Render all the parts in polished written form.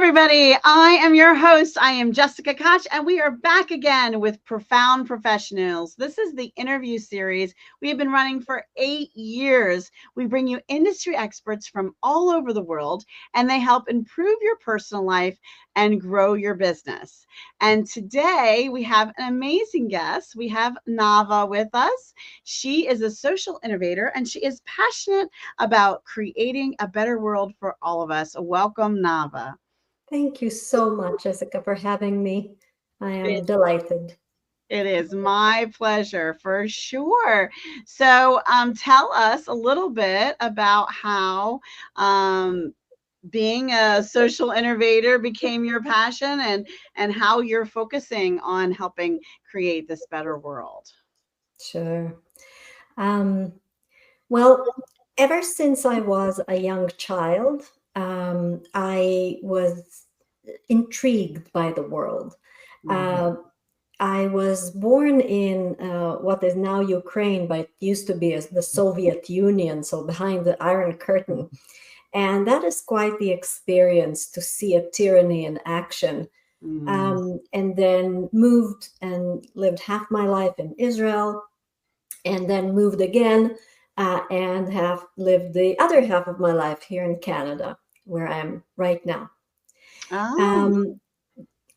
everybody. I am your host. I am Jessica Koch, and we are back again with Profound Professionals. This is the interview series we have been running for 8 years. We bring you industry experts from all over the world, and they help improve your personal life and grow your business. And today we have an amazing guest. We have Nava with us. She is a social innovator, and she is passionate about creating a better world for all of us. Welcome, Nava. Thank you so much, Jessica, for having me. I am It, delighted. it is my pleasure for sure. So, tell us a little bit about how being a social innovator became your passion and how you're focusing on helping create this better world. Sure. Um, well, ever since I was a young child, I was intrigued by the world. Mhm. Uh, I was born in what is now Ukraine, but it used to be as the Soviet Union, so behind the Iron Curtain. And that is quite the experience to see a tyranny in action. Mm. And then moved and lived half my life in Israel, and then moved again and have lived the other half of my life here in Canada, where I am right now. Oh. Um,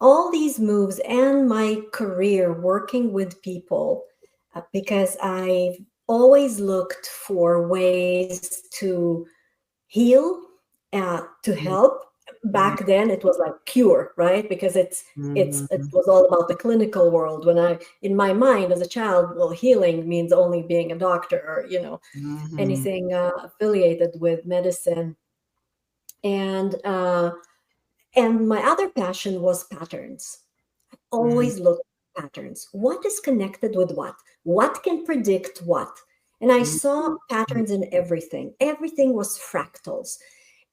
all these moves and my career working with people, because I've always looked for ways to heal, to Mm, help. mm, Back then, it was like cure, right? Because it mhm, was all about the clinical world. When I, in my mind, as a child, well, healing means only being a doctor or mhm, anything affiliated with medicine. And uh, and my other passion was patterns. mm, Always look at patterns. What is connected with what? What can predict what? And I mhm, saw patterns in everything. Everything was fractals.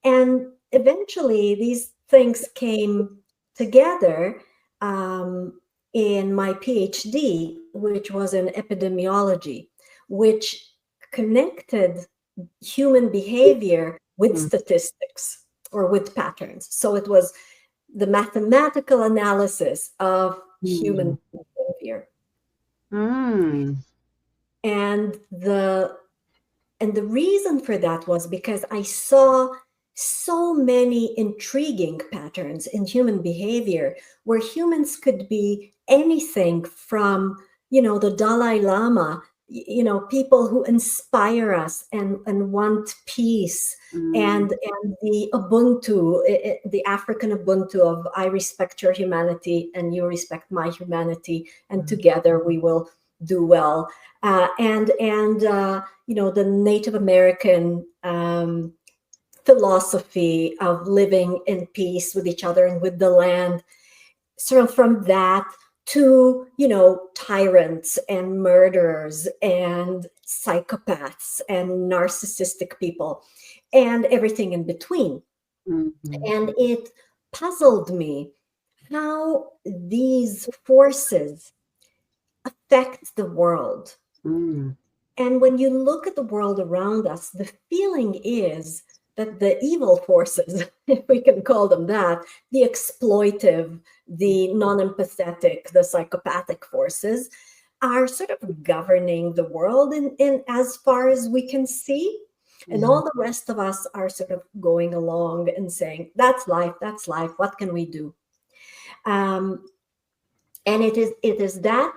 And eventually, these things came together um, in my PhD, which was in epidemiology, which connected human behavior with mm, statistics or with patterns. So it was the mathematical analysis of human mm, behavior. mm, And the reason for that was because I saw so many intriguing patterns in human behavior where humans could be anything from, the Dalai Lama, people who inspire us and want peace, mm, and the Ubuntu, the African Ubuntu of I respect your humanity and you respect my humanity, and mm, together we will do well. And the Native American philosophy of living in peace with each other and with the land. So from that to, tyrants and murderers and psychopaths and narcissistic people and everything in between. mhm, And it puzzled me how these forces affect the world. mm, And when you look at the world around us, the feeling is that the evil forces, if we can call them that, the exploitive, the non empathetic, the psychopathic forces, are sort of governing the world in as far as we can see. And mhm, all the rest of us are sort of going along and saying, that's life, what can we do? Um, and it is that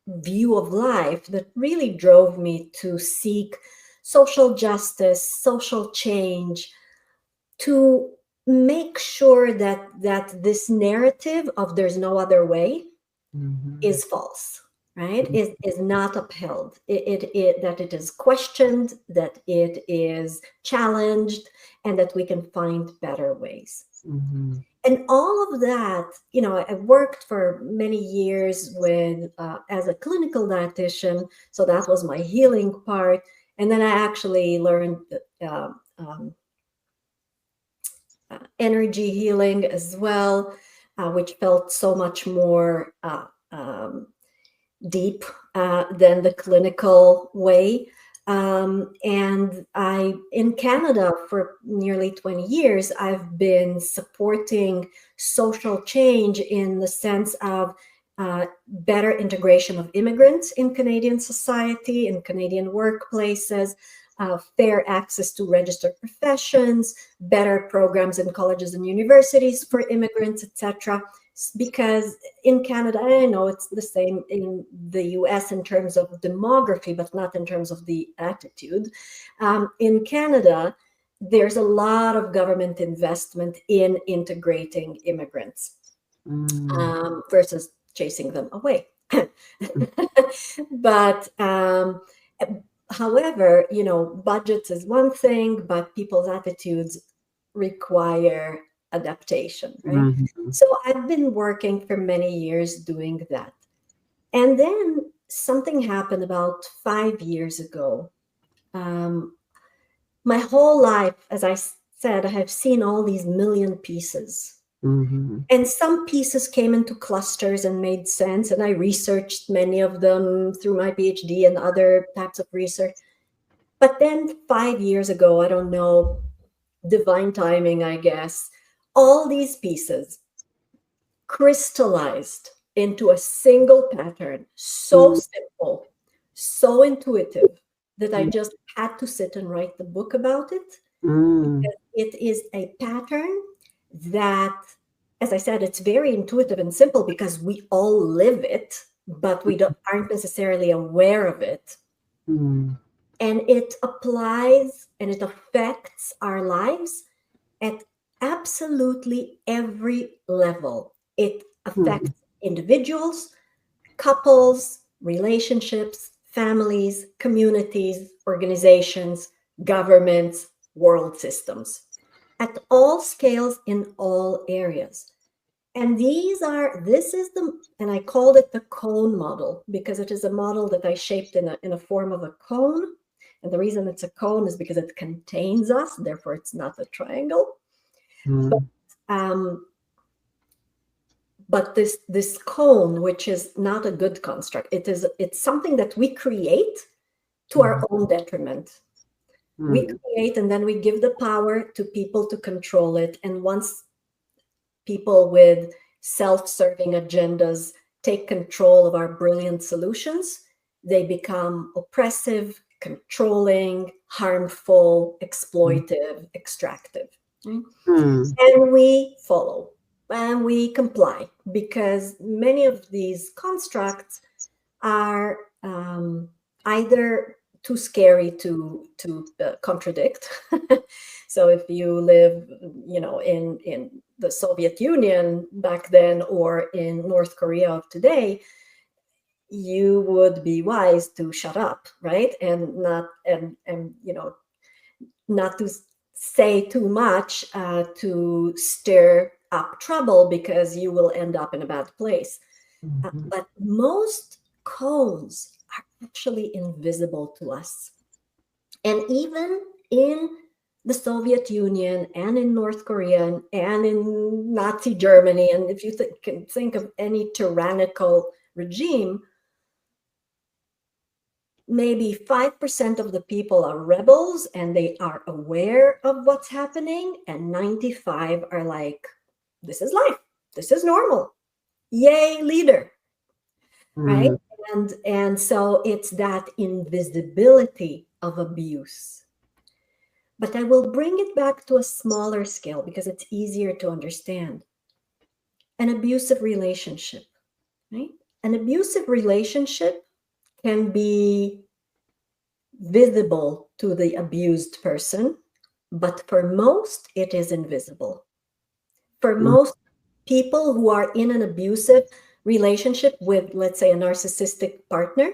view of life that really drove me to seek social justice, social change, to make sure that this narrative of there's no other way mhm, is false, right? Is not upheld. That it is questioned, that it is challenged, and that we can find better ways. mhm, And all of that, I worked for many years with as a clinical dietitian, so that was my healing part. And then I actually learned uh, um, energy healing as well, which felt so much more deep than the clinical way. And in Canada for nearly 20 years, I've been supporting social change in the sense of better integration of immigrants in Canadian society, in Canadian workplaces, fair access to registered professions, better programs in colleges and universities for immigrants, etc. Because in Canada, I know it's the same in the US in terms of demography, but not in terms of the attitude. In Canada, there's a lot of government investment in integrating immigrants versus chasing them away. But however, budgets is one thing, but people's attitudes require adaptation, right? Mhm. So I've been working for many years doing that. And then something happened about 5 years ago. My whole life, as I said, I have seen all these million pieces. Mhm. And some pieces came into clusters and made sense. And I researched many of them through my PhD and other types of research. But then 5 years ago, I don't know, divine timing, I guess, all these pieces crystallized into a single pattern, so Mhm. simple, so intuitive, that I just had to sit and write the book about it, Mhm. because it is a pattern that, as I said, it's very intuitive and simple because we all live it, but we aren't necessarily aware of it. Mhm. And it applies and it affects our lives at absolutely every level. It affects Mhm. individuals, couples, relationships, families, communities, organizations, governments, world systems, at all scales in all areas. And and I called it the cone model because it is a model that I shaped in a form of a cone. And the reason it's a cone is because it contains us, therefore it's not a triangle. But Mhm. um, but this cone, which is not a good construct, it's something that we create to our own detriment. We Mhm. create and then we give the power to people to control it. And once people with self-serving agendas take control of our brilliant solutions, they become oppressive, controlling, harmful, exploitive, extractive. Right? Mhm. And we follow and we comply because many of these constructs are either too scary to contradict. So if you live, in the Soviet Union back then or in North Korea of today, you would be wise to shut up, right? And not to say too much to stir up trouble because you will end up in a bad place. Mhm. But most cones are actually invisible to us. And even in the Soviet Union and in North Korea and in Nazi Germany, and if you can think of any tyrannical regime, maybe 5% of the people are rebels and they are aware of what's happening, and 95 are like, this is life, this is normal, yay leader, right? Mhm. And so it's that invisibility of abuse. But I will bring it back to a smaller scale because it's easier to understand. An abusive relationship, right? An abusive relationship can be visible to the abused person, but for most, it is invisible. For Mhm. most people who are in an abusive relationship with, let's say, a narcissistic partner,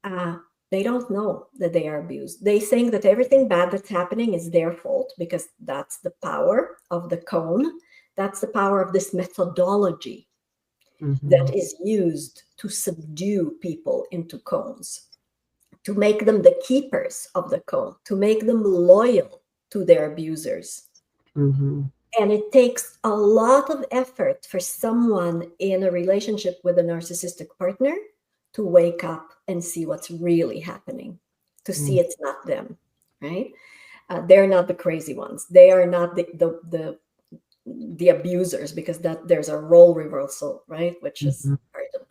uh, they don't know that they are abused. They think that everything bad that's happening is their fault because that's the power of the cone. That's the power of this methodology that Mhm. is used to subdue people into cones, to make them the keepers of the cone, to make them loyal to their abusers. Mhm. And it takes a lot of effort for someone in a relationship with a narcissistic partner to wake up and see what's really happening. to see it's not them, right? They're not the crazy ones. They are not the abusers, because that there's a role reversal, right? Which is Mhm. part of.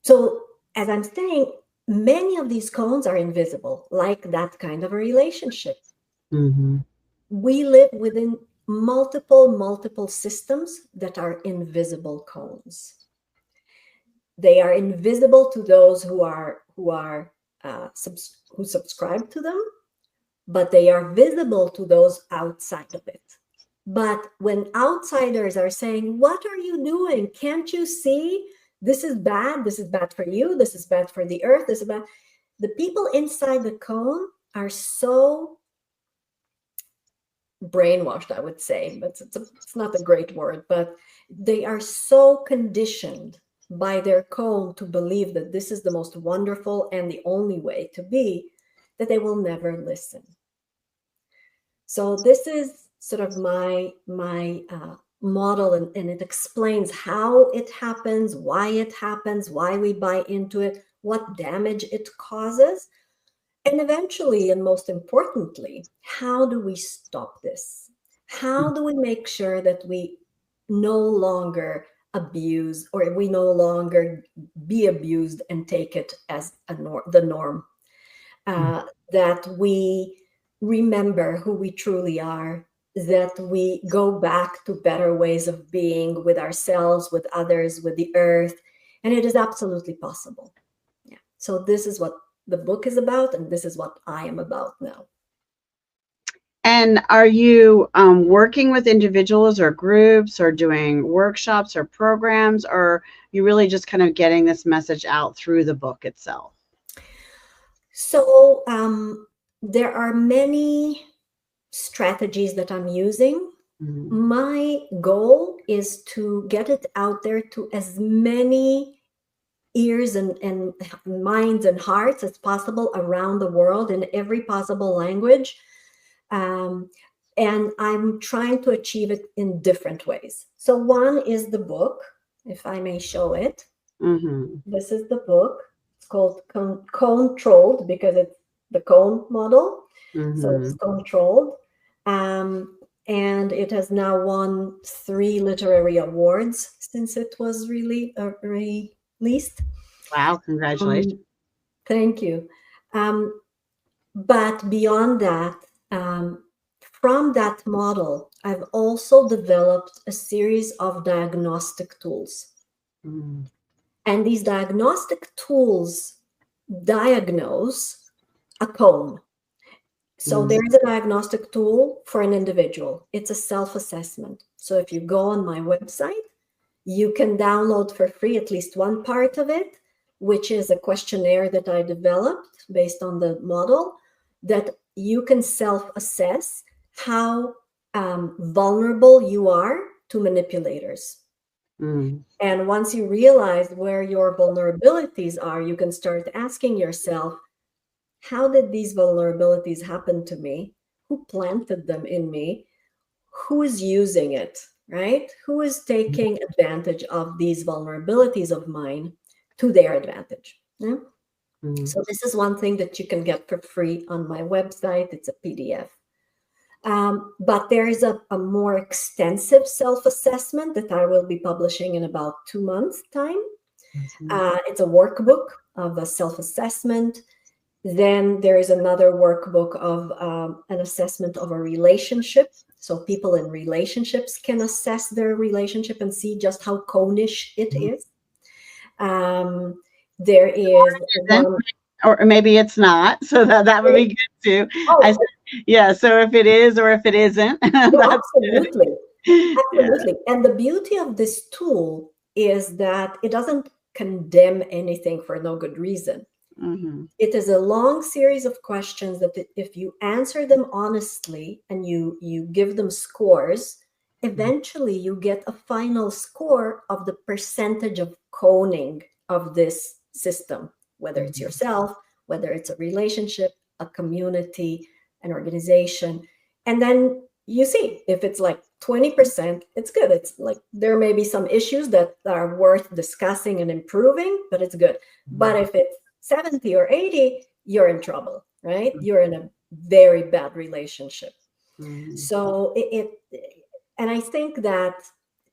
So as I'm saying, many of these cones are invisible, like that kind of a relationship. Mhm. We live within multiple systems that are invisible cones. They are invisible to those who subscribe to them, but they are visible to those outside of it. But when outsiders are saying, "What are you doing? Can't you see? This is bad. This is bad for you. This is bad for the earth. This is bad." The people inside the cone are so brainwashed, I would say, but it's not a great word, but they are so conditioned by their cone to believe that this is the most wonderful and the only way to be, that they will never listen. So this is sort of my model, and it explains how it happens, why we buy into it, what damage it causes, and eventually, and most importantly, how do we stop this? How do we make sure that we no longer abuse, or we no longer be abused and take it as the norm? uh, that we remember who we truly are, that we go back to better ways of being with ourselves, with others, with the earth. And it is absolutely possible. Yeah. So this is what the book is about, and this is what I am about now. And are you working with individuals or groups or doing workshops or programs, or you really just kind of getting this message out through the book itself? So there are many strategies that I'm using. Mhm. My goal is to get it out there to as many ears and minds and hearts as possible around the world in every possible language. Um, and I'm trying to achieve it in different ways. So, one is the book, if I may show it. Mhm. This is the book. It's called Controlled, because it's the cone model. So, it's Mhm. controlled. Um, and it has now won 3 literary awards since it was really released. Wow, congratulations. Um, Thank you. Um, but beyond that, from that model, I've also developed a series of diagnostic tools. Mhm. And these diagnostic tools diagnose a cone. So Mhm. there is a diagnostic tool for an individual. It's a self-assessment. So if you go on my website, you can download for free at least one part of it, which is a questionnaire that I developed based on the model, that you can self-assess how vulnerable you are to manipulators. Mhm. And once you realize where your vulnerabilities are, you can start asking yourself, how did these vulnerabilities happen to me? Who planted them in me? Who is using it, right? Who is taking advantage of these vulnerabilities of mine to their advantage? Yeah? Mhm. So this is one thing that you can get for free on my website. It's a PDF. But there is a more extensive self-assessment that I will be publishing in about 2 months' time. Mhm. It's a workbook of a self-assessment. Then there is another workbook of an assessment of a relationship. So people in relationships can assess their relationship and see just how conish it is. Um, there is Isn't, one. or maybe it's not. So that would be good too. I Oh, said, yeah. So if it is or if it isn't, no, that's good. absolutely. Yeah. Absolutely. And the beauty of this tool is that it doesn't condemn anything for no good reason. Mhm. It is a long series of questions that if you answer them honestly and you give them scores, eventually you get a final score of the percentage of coning of this system, whether it's Mhm. yourself, whether it's a relationship, a community, an organization. And then you see if it's like 20%, it's good. It's like there may be some issues that are worth discussing and improving, but it's good. But if it's 70 or 80, you're in trouble, right? You're in a very bad relationship. Mhm. So and I think that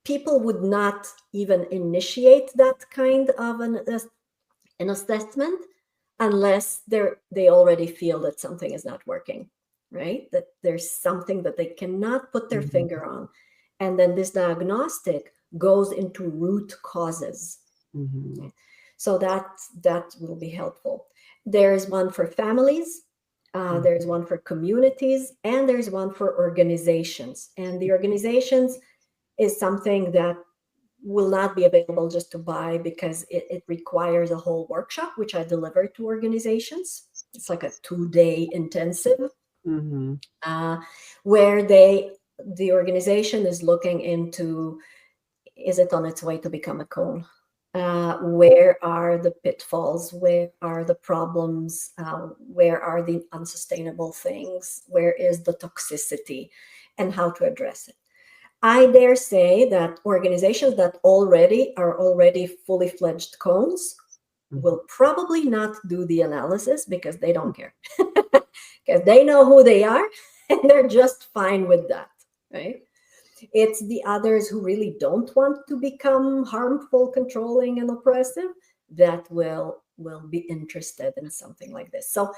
people would not even initiate that kind of an assessment unless they already feel that something is not working, right? That there's something that they cannot put their Mhm. finger on. And then this diagnostic goes into root causes. Mhm. So that will be helpful. There's one for families, Mhm. there's one for communities, and there's one for organizations. And the organizations is something that will not be available just to buy because it requires a whole workshop, which I deliver to organizations. It's like a 2-day intensive Mhm. uh, where the organization is looking into, is it on its way to become a cone? Where are the pitfalls? Where are the problems? Where are the unsustainable things? Where is the toxicity? And how to address it. I dare say that organizations that are already fully fledged cones Mhm. will probably not do the analysis because they don't care. Because they know who they are and they're just fine with that, right? It's the others who really don't want to become harmful, controlling, and oppressive that will be interested in something like this. So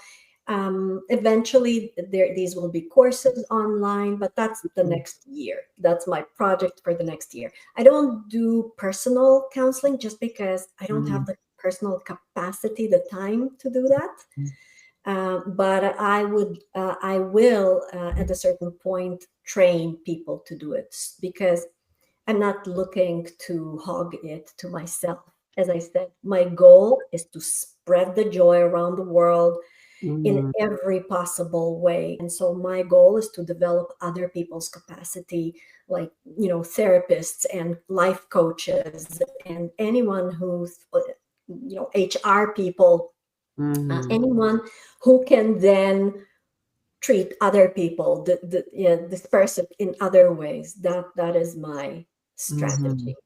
eventually these will be courses online, but that's the Mhm. next year. That's my project for the next year. I don't do personal counseling just because I don't have Mhm. the personal capacity, the time to do that. But I will, at a certain point, train people to do it because I'm not looking to hog it to myself. As I said, my goal is to spread the joy around the world in Mhm. every possible way. And so my goal is to develop other people's capacity, like, therapists and life coaches and anyone who's, HR people, Mhm. anyone who can then treat other people, yeah, this person in other ways. That is my Mhm. strategy.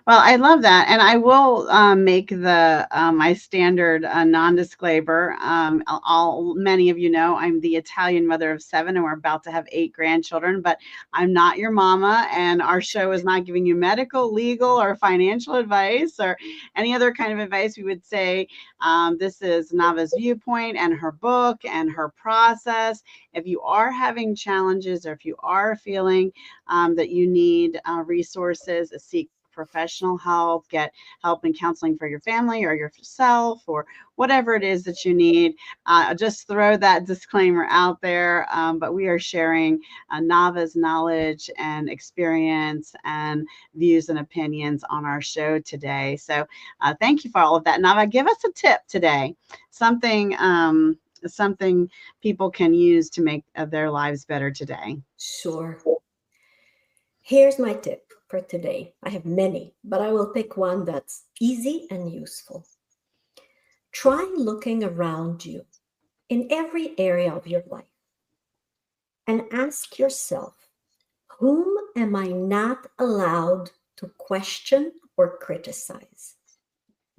Well, I love that, and I will make the my standard non-disclaimer. Many of you know I'm the Italian mother of seven, and we're about to have 8 grandchildren. But I'm not your mama, and our show is not giving you medical, legal, or financial advice or any other kind of advice. We would say this is Nava's viewpoint and her book and her process. If you are having challenges, or if you are feeling that you need resources, seek professional help, get help in counseling for your family or yourself or whatever it is that you need. Just throw that disclaimer out there. But we are sharing Nava's knowledge and experience and views and opinions on our show today. So thank you for all of that. Nava, give us a tip today, something. Something people can use to make their lives better today. Sure. Here's my tip for today. I have many, but I will pick one that's easy and useful. Try looking around you in every area of your life and ask yourself, whom am I not allowed to question or criticize?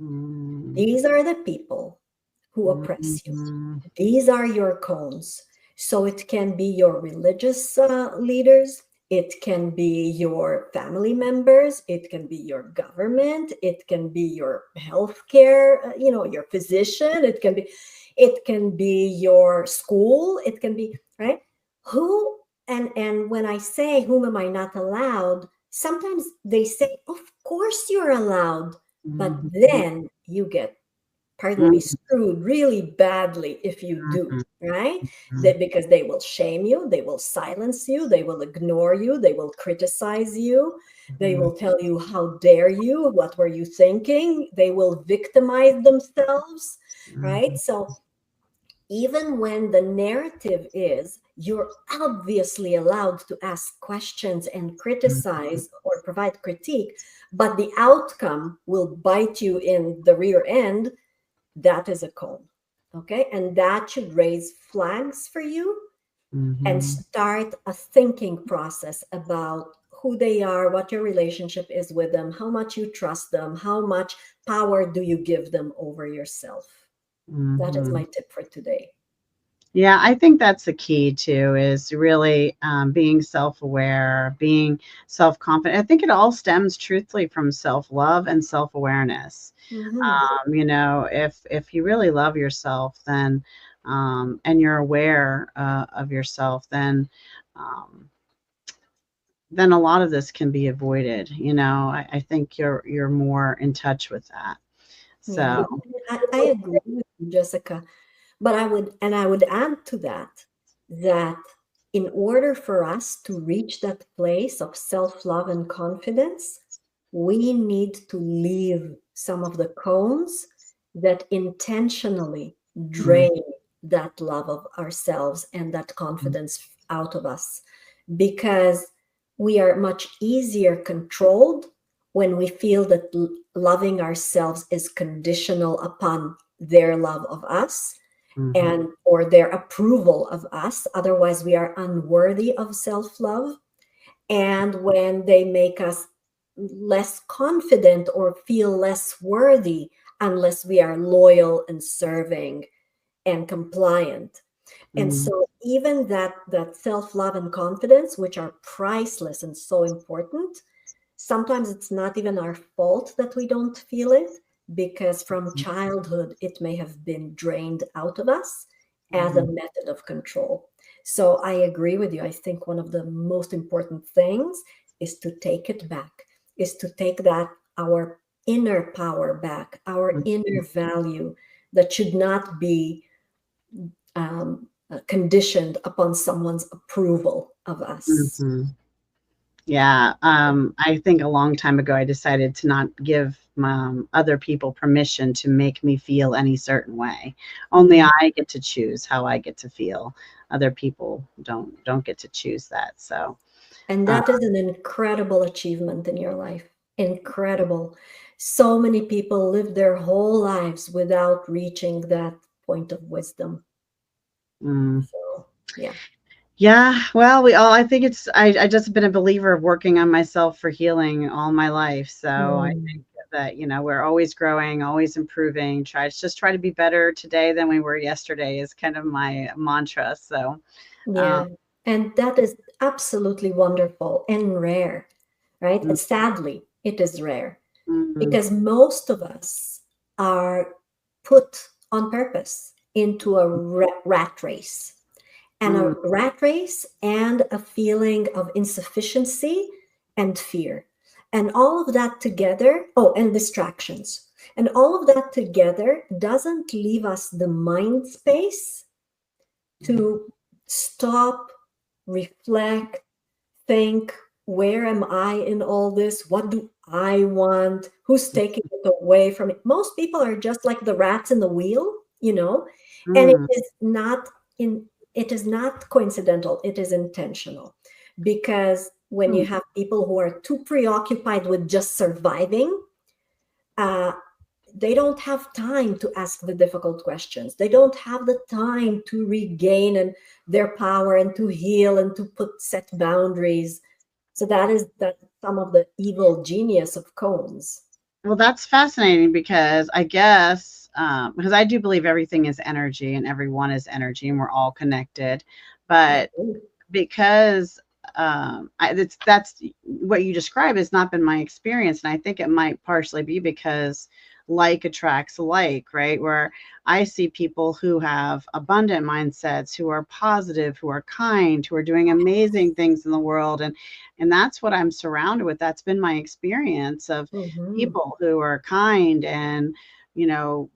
Mm, These are the people who oppress you. mhm, These are your cones. So it can be your religious leaders, it can be your family members, it can be your government, it can be your healthcare, your physician, it can be your school, it can be, right? Who and when I say whom am I not allowed, sometimes they say, of course you're allowed, but mhm, then you get, pardon me, mhm, screwed really badly if you do, right? mhm, Because they will shame you, they will silence you, they will ignore you, they will criticize you, they mhm, will tell you, how dare you? What were you thinking? They will victimize themselves, right? mhm, So even when the narrative is you're obviously allowed to ask questions and mhm, criticize or provide critique, but the outcome will bite you in the rear end, that is a cone. Okay. And that should raise flags for you and mhm, start a thinking process about who they are, what your relationship is with them, how much you trust them, how much power do you give them over yourself. That is Hmm. my tip for today. Yeah, I think that's the key too, is really being self-aware, being self-confident. I think it all stems truthfully from self-love and self-awareness. Hmm. If you really love yourself, then and you're aware of yourself, um, then a lot of this can be avoided. I think you're more in touch with that. Yeah, So, I agree with you, Jessica. But I would add to that that in order for us to reach that place of self-love and confidence, we need to leave some of the cones that intentionally mm, drain that love of ourselves and that confidence out of us, because we are much easier controlled when we feel that loving ourselves is conditional upon their love of us mhm, and or their approval of us. Otherwise we are unworthy of self-love. And when they make us less confident or feel less worthy unless we are loyal and serving and compliant. And mm, so even that self-love and confidence, which are priceless and so important, sometimes it's not even our fault that we don't feel it, because from childhood it may have been drained out of us as a mhm, method of control. So I agree with you. I think one of the most important things is to take it back, is to take that our inner power back, our inner value that should not be conditioned upon someone's approval of us. mhm. Yeah, I think a long time ago I decided to not give other people permission to make me feel any certain way. Only Mm. I get to choose how I get to feel. Other people don't get to choose that. So, And uh, that is an incredible achievement in your life. Incredible. So many people live their whole lives without reaching that point of wisdom. mm. So, yeah. Yeah, well, I think I just been a believer of working on myself for healing all my life. So I Mm. think that, we're always growing, always improving. Try to be better today than we were yesterday is kind of my mantra. So, um, Yeah. And that is absolutely wonderful and rare, right? mm, And sadly, it is rare mm, because most of us are put on purpose into a rat race, and a mm, rat race and a feeling of insufficiency and fear. And all of that together, oh, and distractions. And all of that together doesn't leave us the mind space to stop, reflect, think, where am I in all this? What do I want? Who's taking it away from it? Most people are just like the rats in the wheel, and mm, in it is not coincidental, it is intentional. Because when you mm, have people who are too preoccupied with just surviving, uh, they don't have time to ask the difficult questions. They don't have the time to regain and their power and to heal and to put set boundaries. So that some of the evil genius of cones. well, that's fascinating because I guess because I do believe everything is energy and everyone is energy and we're all connected, I but agree. because that's what you describe has not been my experience, and I think it might partially be because like attracts like, right? Where I see people who have abundant mindsets, who are positive, who are kind, who are doing amazing things in the world, and that's what I'm surrounded with. That's been my experience of Mhm. people who are kind and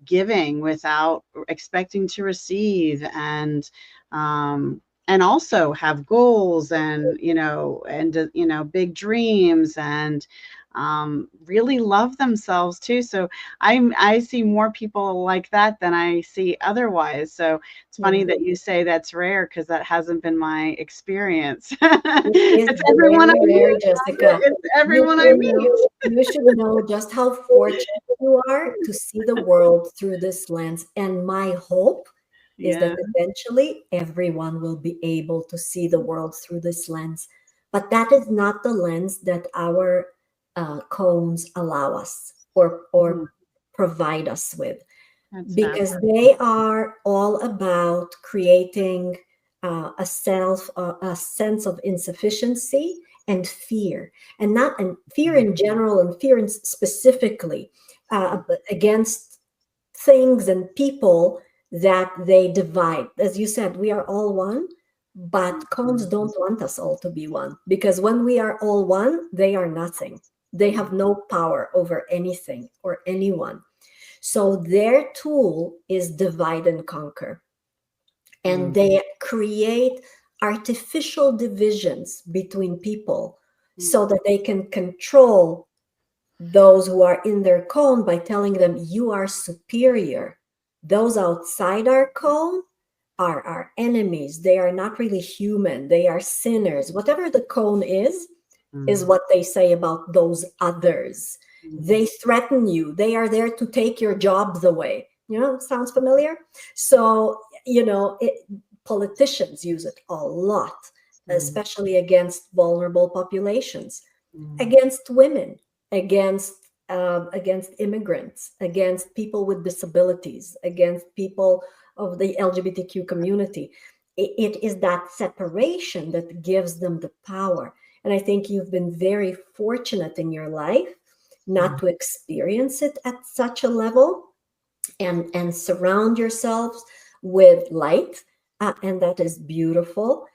giving without expecting to receive, and also have goals and big dreams, and really love themselves too. So I see more people like that than I see otherwise. So it's funny Yeah. that you say that's rare because that hasn't been my experience. It is It's everyone I very rare, meet. Jessica. It's You everyone I should know, meet. you should know just how fortunate you are to see the world through this lens. And my hope is that Yeah. eventually everyone will be able to see the world through this lens. But that is not the lens that our combs allow us or provide us with. That's because fascinating. they are all about creating a sense of insufficiency and fear, and not and fear in general and fear in specifically against things and people that they divide. As you said, we are all one, but cons don't want us all to be one, because when we are all one, they are nothing. They have no power over anything or anyone. So their tool is divide and conquer. And Mm, they create artificial divisions between people mm, so that they can control those who are in their cone by telling them, you are superior. Those outside our cone are our enemies. They are not really human. They are sinners. Whatever the cone is mm, what they say about those others. mm. They threaten you. They are there to take your jobs away. Sounds familiar? So, politicians use it a lot, Mm, especially against vulnerable populations, mm, against women, against immigrants, against people with disabilities, against people of the LGBTQ community. It is that separation that gives them the power. And I think you've been very fortunate in your life not mm, to experience it at such a level, and surround yourselves with light, and that is beautiful.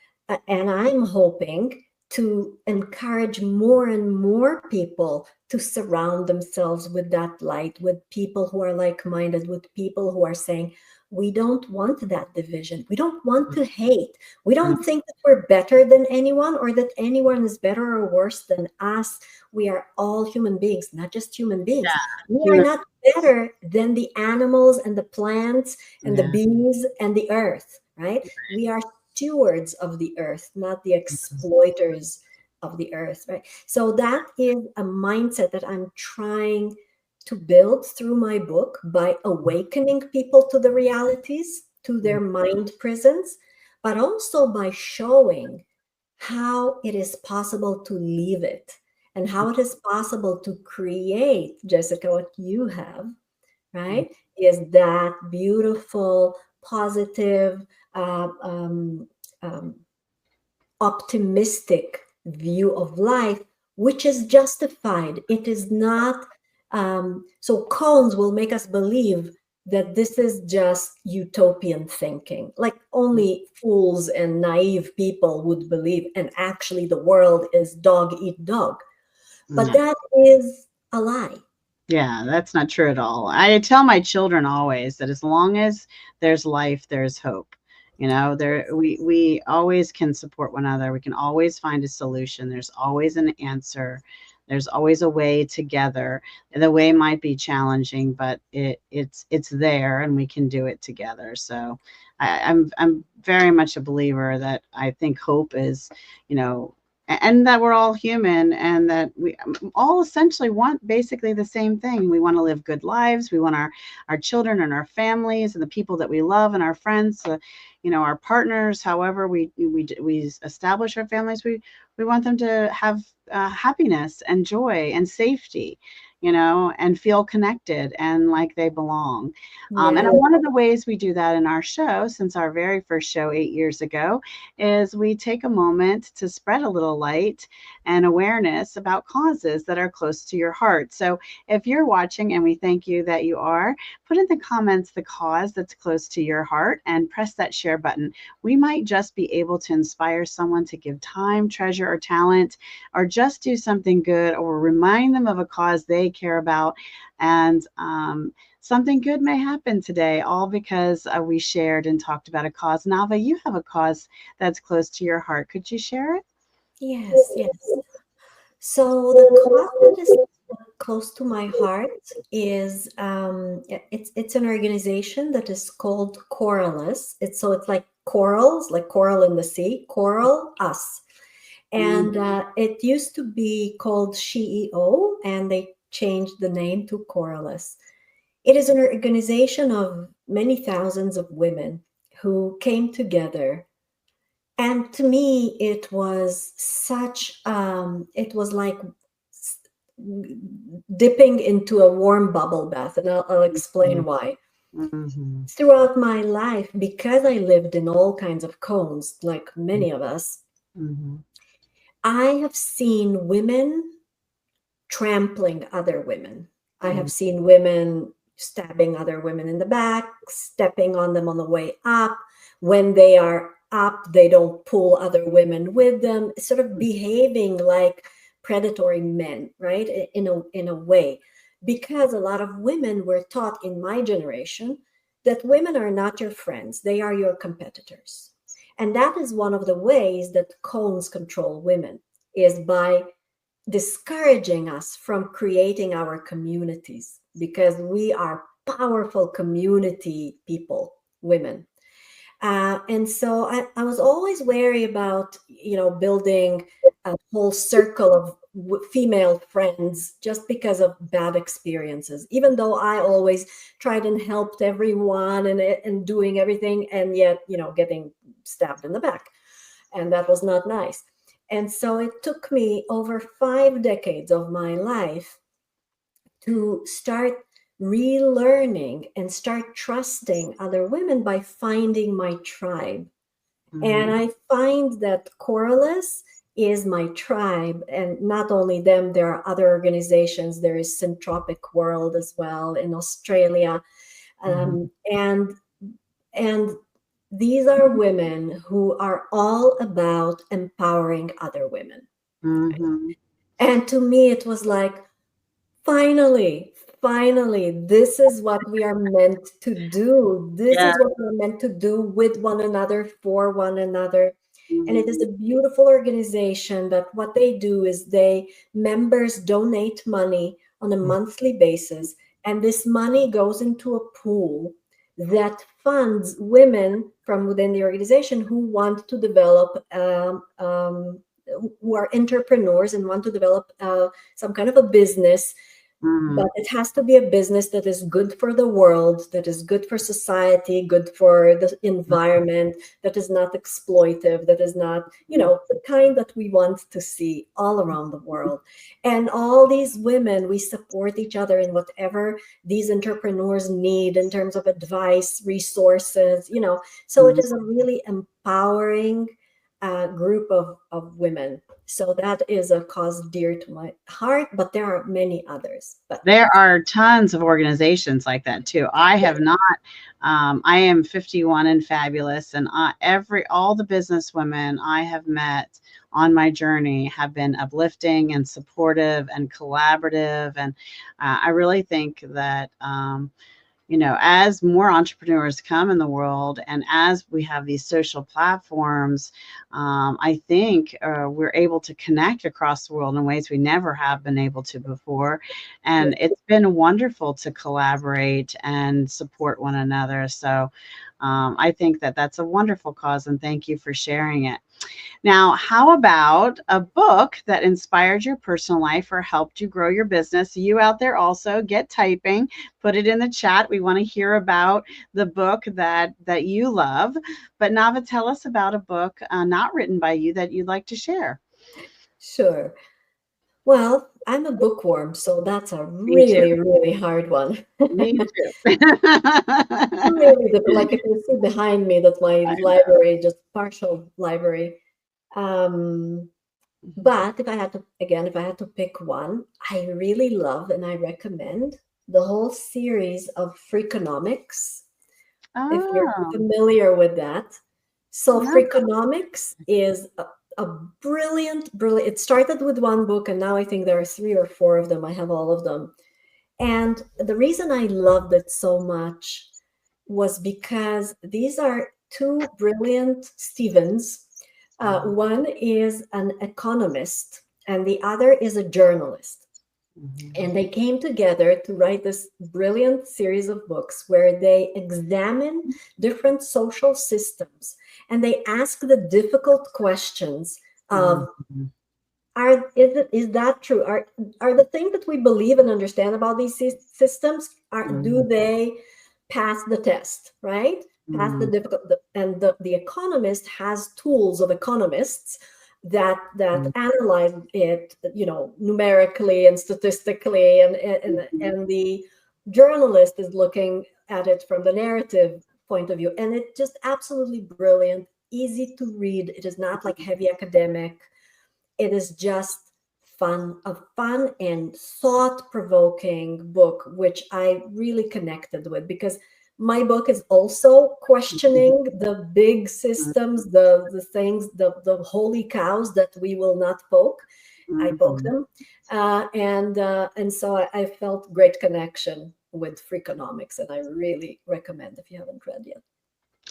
And I'm hoping to encourage more and more people to surround themselves with that light, with people who are like-minded, with people who are saying, we don't want that division, we don't want to hate, we mm. don't think that we're better than anyone or that anyone is better or worse than us. We are all human beings, not just human beings. We are Human, not better than the animals and the plants and the yeah. bees and the earth, right? We are stewards of the earth, not the Mhm. exploiters of the earth, right? So that is a mindset that I'm trying to build through my book by awakening people to the realities, to their mind prisons, but also by showing how it is possible to leave it and how it is possible to create, Jessica, what you have, right? Is that beautiful, positive, uh, um, um, optimistic view of life, which is justified. It is not, so cons will make us believe that this is just utopian thinking, like only fools and naive people would believe, and actually the world is dog eat dog. But Yeah. that is a lie. Yeah, that's not true at all. I tell my children always that as long as there's life, there's hope. We always can support one another. We can always find a solution. There's always an answer. There's always a way together. The way might be challenging, but it's there, and we can do it together. So I'm very much a believer that I think hope is, you know, and that we're all human, and that we all essentially want basically the same thing. We want to live good lives. We want our children and our families and the people that we love and our friends, our partners, however we establish our families. We want them to have happiness and joy and safety, and feel connected and like they belong. And Yeah. one of the ways we do that in our show, since our very first show 8 years ago, is we take a moment to spread a little light and awareness about causes that are close to your heart. So if you're watching, and we thank you that you are, put in the comments the cause that's close to your heart and press that share button. We might just be able to inspire someone to give time, treasure, or talent, or just do something good, or remind them of a cause they care about. And something good may happen today, all because we shared and talked about a cause. Nava, you have a cause that's close to your heart. Could you share it? Yes, yes. So the cause that is close to my heart is it's an organization that is called Coralus. It's like corals, like coral in the sea, Coral Us. Mm, And it used to be called SheEO, and they changed the name to Coralus. It is an organization of many thousands of women who came together, and to me it was like dipping into a warm bubble bath, and I'll explain why. Mhm. Throughout my life, because I lived in all kinds of cones, like many of us, Mhm. I have seen women trampling other women. I have Mhm. seen women stabbing other women in the back, stepping on them on the way up. When they are up, they don't pull other women with them, sort of behaving like predatory men, right? In a way. Because a lot of women were taught in my generation that women are not your friends, they are your competitors. And that is one of the ways that cones control women, is by discouraging us from creating our communities, because we are powerful community people, women. And so I was always wary about, building a whole circle of female friends just because of bad experiences, even though I always tried and helped everyone and doing everything, and yet, getting stabbed in the back. And that was not nice. And so it took me over 5 decades of my life to start relearning and start trusting other women by finding my tribe. And Mhm. I find that Coralus is my tribe. And not only them, there are other organizations. There is Syntropic World as well in Australia. Mhm. And these are women who are all about empowering other women. Mhm. And to me, it was like, finally, finally, this is what we are meant to do. This Yeah. is what we're meant to do with one another, for one another. And it is Mhm. a beautiful organization that what they do is members donate money on a monthly basis. And this money goes into a pool that funds women from within the organization who want to develop, who are entrepreneurs and want to develop some kind of a business, but Mhm. it has to be a business that is good for the world, that is good for society, good for the environment, that is not exploitive, that is not, the kind that we want to see all around the world. And all these women, we support each other in whatever these entrepreneurs need in terms of advice, resources, So it Mhm. is a really empowering group of women. So that is a cause dear to my heart, but there are many others. But There are tons of organizations like that too. I have not. I am 51 and fabulous, and all the business women I have met on my journey have been uplifting and supportive and collaborative, and I really think that as more entrepreneurs come in the world and as we have these social platforms, I think we're able to connect across the world in ways we never have been able to before. yeah, And it's been wonderful to collaborate and support one another. So I think that that's a wonderful cause, and thank you for sharing it. Now, how about a book that inspired your personal life or helped you grow your business? You out there also get typing, put it in the chat. We want to hear about the book that you love. But Nava, tell us about a book not written by you that you'd like to share. sure. Well, I'm a bookworm, so that's a Me too. really, really hard one. Me too. Really, like if you see behind me, that's my I library, just partial library. Um, but if I had to pick one, I really love and I recommend the whole series of Freakonomics, if you're Oh, familiar with that. So no. Freakonomics is a brilliant, brilliant. It started with one book, and now I think there are 3 or 4 of them. I have all of them. And the reason I loved it so much was because these are two brilliant Stevens. One is an economist, and the other is a journalist. Mhm. And they came together to write this brilliant series of books where they examine different social systems and they ask the difficult questions of, Mhm. is that true? Are the things that we believe and understand about these systems, do Mhm. they pass the test, right? Pass the Mhm. difficult, and the economist has tools of economists that Mhm. analyze it, numerically and statistically, and Mhm. the journalist is looking at it from the narrative point of view. And it's just absolutely brilliant, easy to read. It is not like heavy academic. It is just a fun and thought-provoking book, which I really connected with, because my book is also questioning the big systems, the things, the holy cows that we will not poke. I poke them, and so I felt great connection with Freakonomics, and I really recommend if you haven't read yet.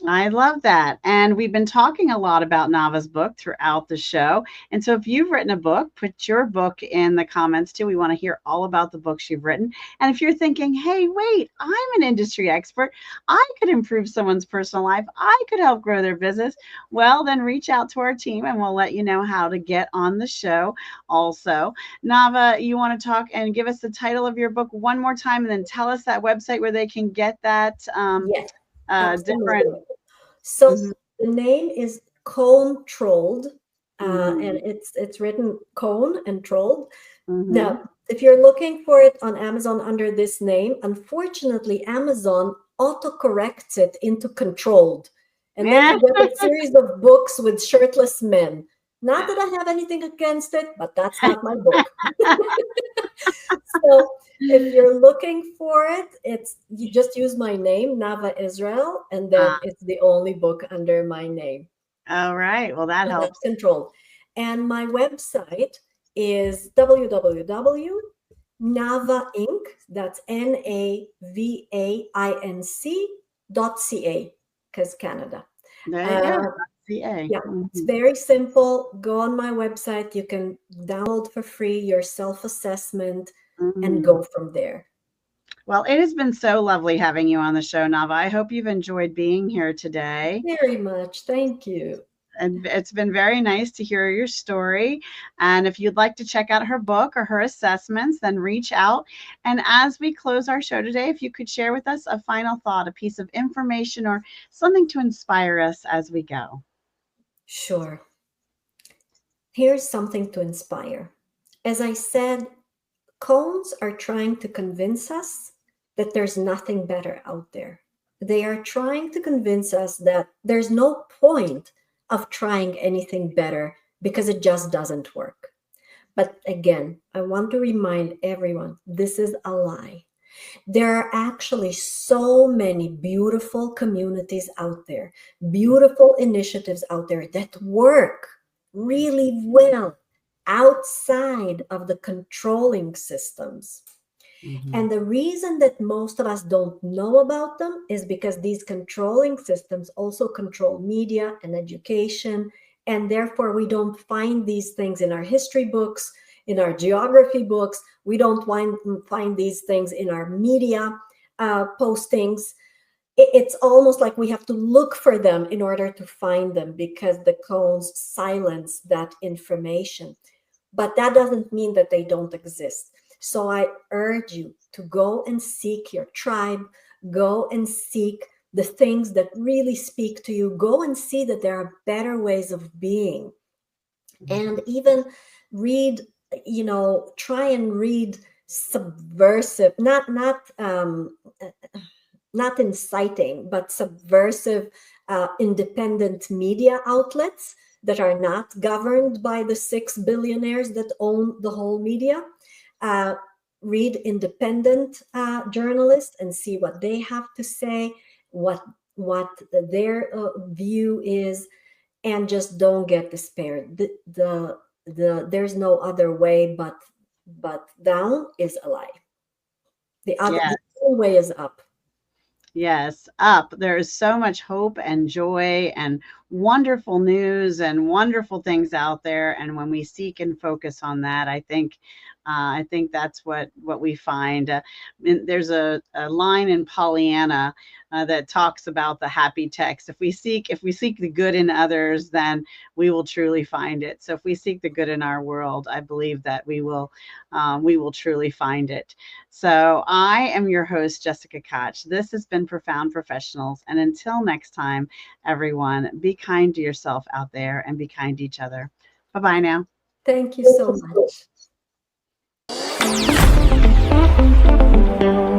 I love that. And we've been talking a lot about Nava's book throughout the show. And so if you've written a book, put your book in the comments too. We want to hear all about the books you've written. And if you're thinking, hey, wait, I'm an industry expert, I could improve someone's personal life, I could help grow their business, well, then reach out to our team and we'll let you know how to get on the show also. Nava, you want to talk and give us the title of your book one more time and then tell us that website where they can get that Yes, different. absolutely. So the name is Controlled, and it's written Cone and Trolled. Now, if you're looking for it on Amazon under this name, unfortunately, Amazon autocorrects it into Controlled, and then you get a series of books with shirtless men. Not that I have anything against it, but that's not my book. So if you're looking for it, you just use my name, Nava Israel, and then it's the only book under my name. All right. Well, that helps. That's Controlled. And my website is www.navainc, that's NAVAINC.ca, because Canada. There you go. CA. Yeah, it's very simple. Go on my website. You can download for free your self-assessment and go from there. Well, it has been so lovely having you on the show, Nava. I hope you've enjoyed being here today. Very much. Thank you. And it's been very nice to hear your story. And if you'd like to check out her book or her assessments, then reach out. And as we close our show today, if you could share with us a final thought, a piece of information, or something to inspire us as we go. Sure. Here's something to inspire. As I said, cones are trying to convince us that there's nothing better out there. They are trying to convince us that there's no point of trying anything better because it just doesn't work. But again, I want to remind everyone, this is a lie. There are actually so many beautiful communities out there, beautiful initiatives out there that work really well outside of the controlling systems. And the reason that most of us don't know about them is because these controlling systems also control media and education, and therefore we don't find these things in our history books, in our geography books. We don't find these things in our media postings. It's almost like we have to look for them in order to find them because the cones silence that information. But that doesn't mean that they don't exist. So I urge you to go and seek your tribe, go and seek the things that really speak to you, go and see that there are better ways of being. And even read, try and read subversive, not inciting, but subversive independent media outlets that are not governed by the 6 billionaires that own the whole media. Read independent journalists and see what they have to say, what their view is, and just don't get despaired. There's no other way but down is a lie. The other way is up. Yes, up. There is so much hope and joy and wonderful news and wonderful things out there. And when we seek and focus on that, I think that's what we find. There's a line in Pollyanna that talks about the happy text. If we seek the good in others, then we will truly find it. So if we seek the good in our world, I believe that we will truly find it. So I am your host, Jessica Koch. This has been Profound Professionals. And until next time, everyone, be kind to yourself out there and be kind to each other. Bye-bye now. Thank you so much.